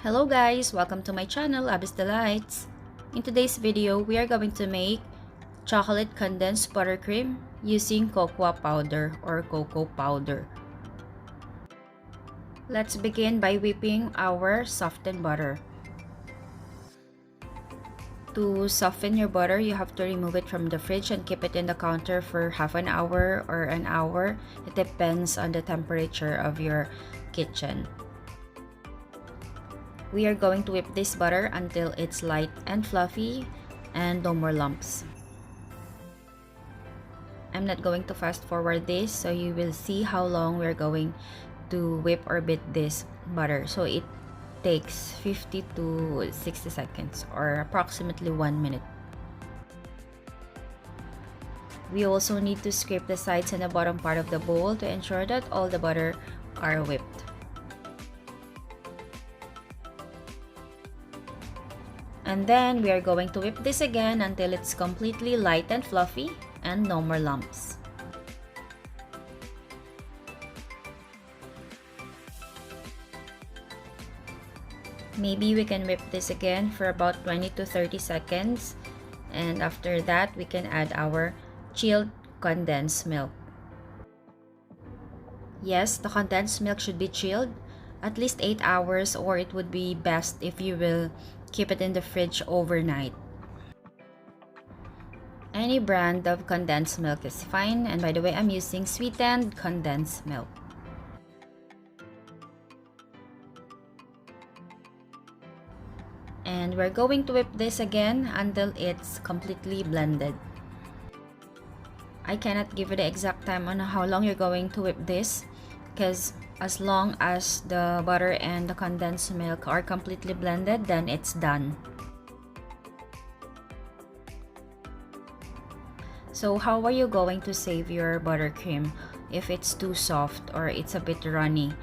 Hello guys, welcome to my channel, Abby's Delights. In today's video, we are going to make chocolate condensed buttercream using cocoa powder or cocoa powder. Let's begin by whipping our softened butter. To soften your butter, you have to remove it from the fridge and keep it in the counter for half an hour or an hour. It depends on the temperature of your kitchen. We are going to whip this butter until it's light and fluffy and no more lumps. I'm not going to fast forward this, so you will see how long we're going to whip or beat this butter. So it takes 50 to 60 seconds or approximately 1 minute. We also need to scrape the sides and the bottom part of the bowl to ensure that all the butter are whipped. And then we are going to whip this again until it's completely light and fluffy and no more lumps. Maybe we can whip this again for about 20 to 30 seconds. And after that, we can add our chilled condensed milk. Yes, the condensed milk should be chilled at least 8 hours, or it would be best if you will keep it in the fridge overnight. Any brand of condensed milk is fine, and by the way, I'm using sweetened condensed milk. And we're going to whip this again until it's completely blended. I cannot give you the exact time on how long you're going to whip this, because as long as the butter and the condensed milk are completely blended, then it's done. So how are you going to save your buttercream if it's too soft or it's a bit runny?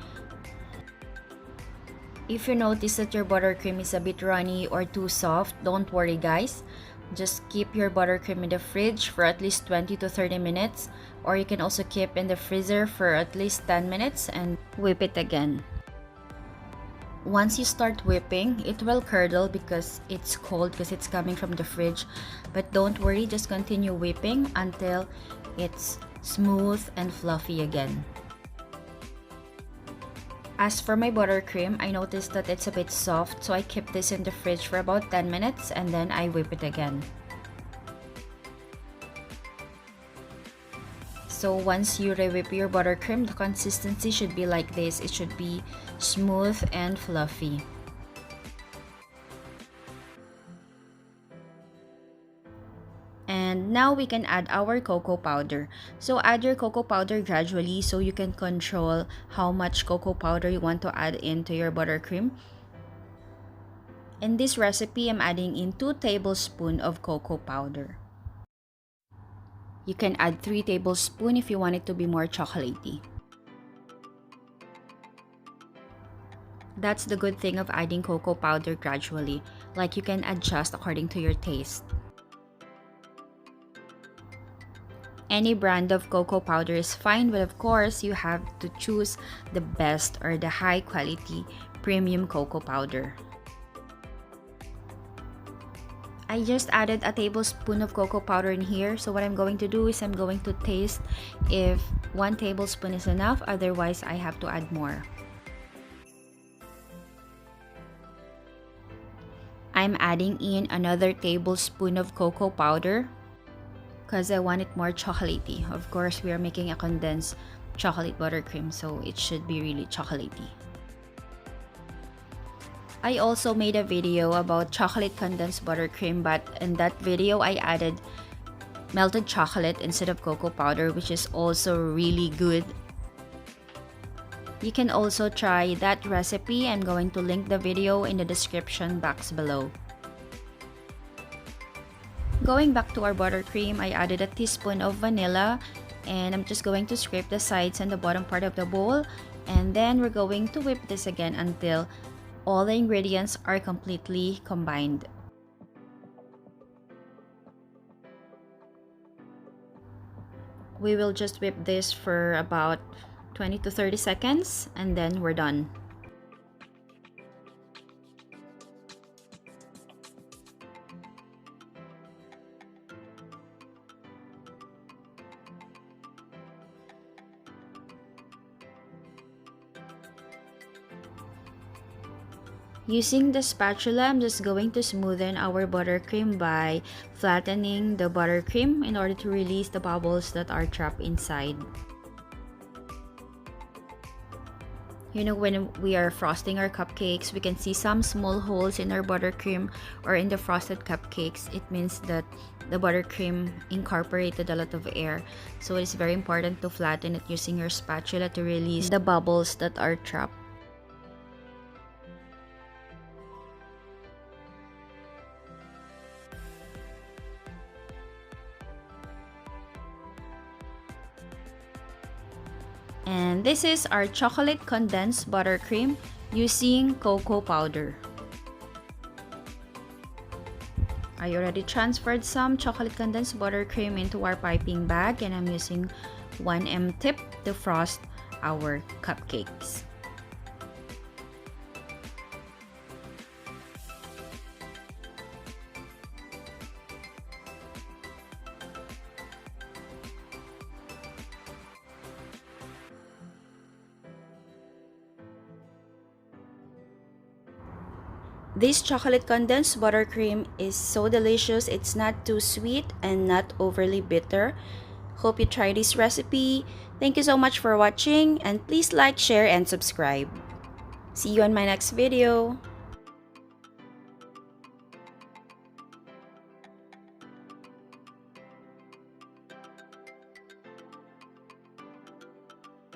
If you notice that your buttercream is a bit runny or too soft, don't worry guys. Just keep your buttercream in the fridge for at least 20 to 30 minutes, or you can also keep in the freezer for at least 10 minutes and whip it again. Once you start whipping, it will curdle because it's cold, because it's coming from the fridge. But don't worry, just continue whipping until it's smooth and fluffy again. As for my buttercream, I noticed that it's a bit soft, so I keep this in the fridge for about 10 minutes and then I whip it again. So once you re-whip your buttercream, the consistency should be like this. It should be smooth and fluffy. And now we can add our cocoa powder. So add your cocoa powder gradually so you can control how much cocoa powder you want to add into your buttercream. In this recipe, I'm adding in 2 tablespoons of cocoa powder. You can add 3 tablespoons if you want it to be more chocolatey. That's the good thing of adding cocoa powder gradually. Like, you can adjust according to your taste. Any brand of cocoa powder is fine, but of course, you have to choose the best or the high quality premium cocoa powder. I just added a tablespoon of cocoa powder in here, so what I'm going to do is I'm going to taste if 1 tablespoon is enough, otherwise I have to add more. I'm adding in another tablespoon of cocoa powder because I want it more chocolatey. Of course, we are making a condensed chocolate buttercream, so it should be really chocolatey. I also made a video about chocolate condensed buttercream, but in that video I added melted chocolate instead of cocoa powder, which is also really good. You can also try that recipe. I'm going to link the video in the description box below. Going back to our buttercream, I added a teaspoon of vanilla, and I'm just going to scrape the sides and the bottom part of the bowl, and then we're going to whip this again until all the ingredients are completely combined. We will just whip this for about 20 to 30 seconds and then we're done. Using the spatula, I'm just going to smoothen our buttercream by flattening the buttercream in order to release the bubbles that are trapped inside. You know, when we are frosting our cupcakes, we can see some small holes in our buttercream or in the frosted cupcakes. It means that the buttercream incorporated a lot of air. So it's very important to flatten it using your spatula to release the bubbles that are trapped. And this is our chocolate condensed buttercream using cocoa powder. I already transferred some chocolate condensed buttercream into our piping bag, and I'm using 1M tip to frost our cupcakes. This chocolate condensed buttercream is so delicious. It's not too sweet and not overly bitter. Hope you try this recipe. Thank you so much for watching, and please like, share, and subscribe. See you on my next video.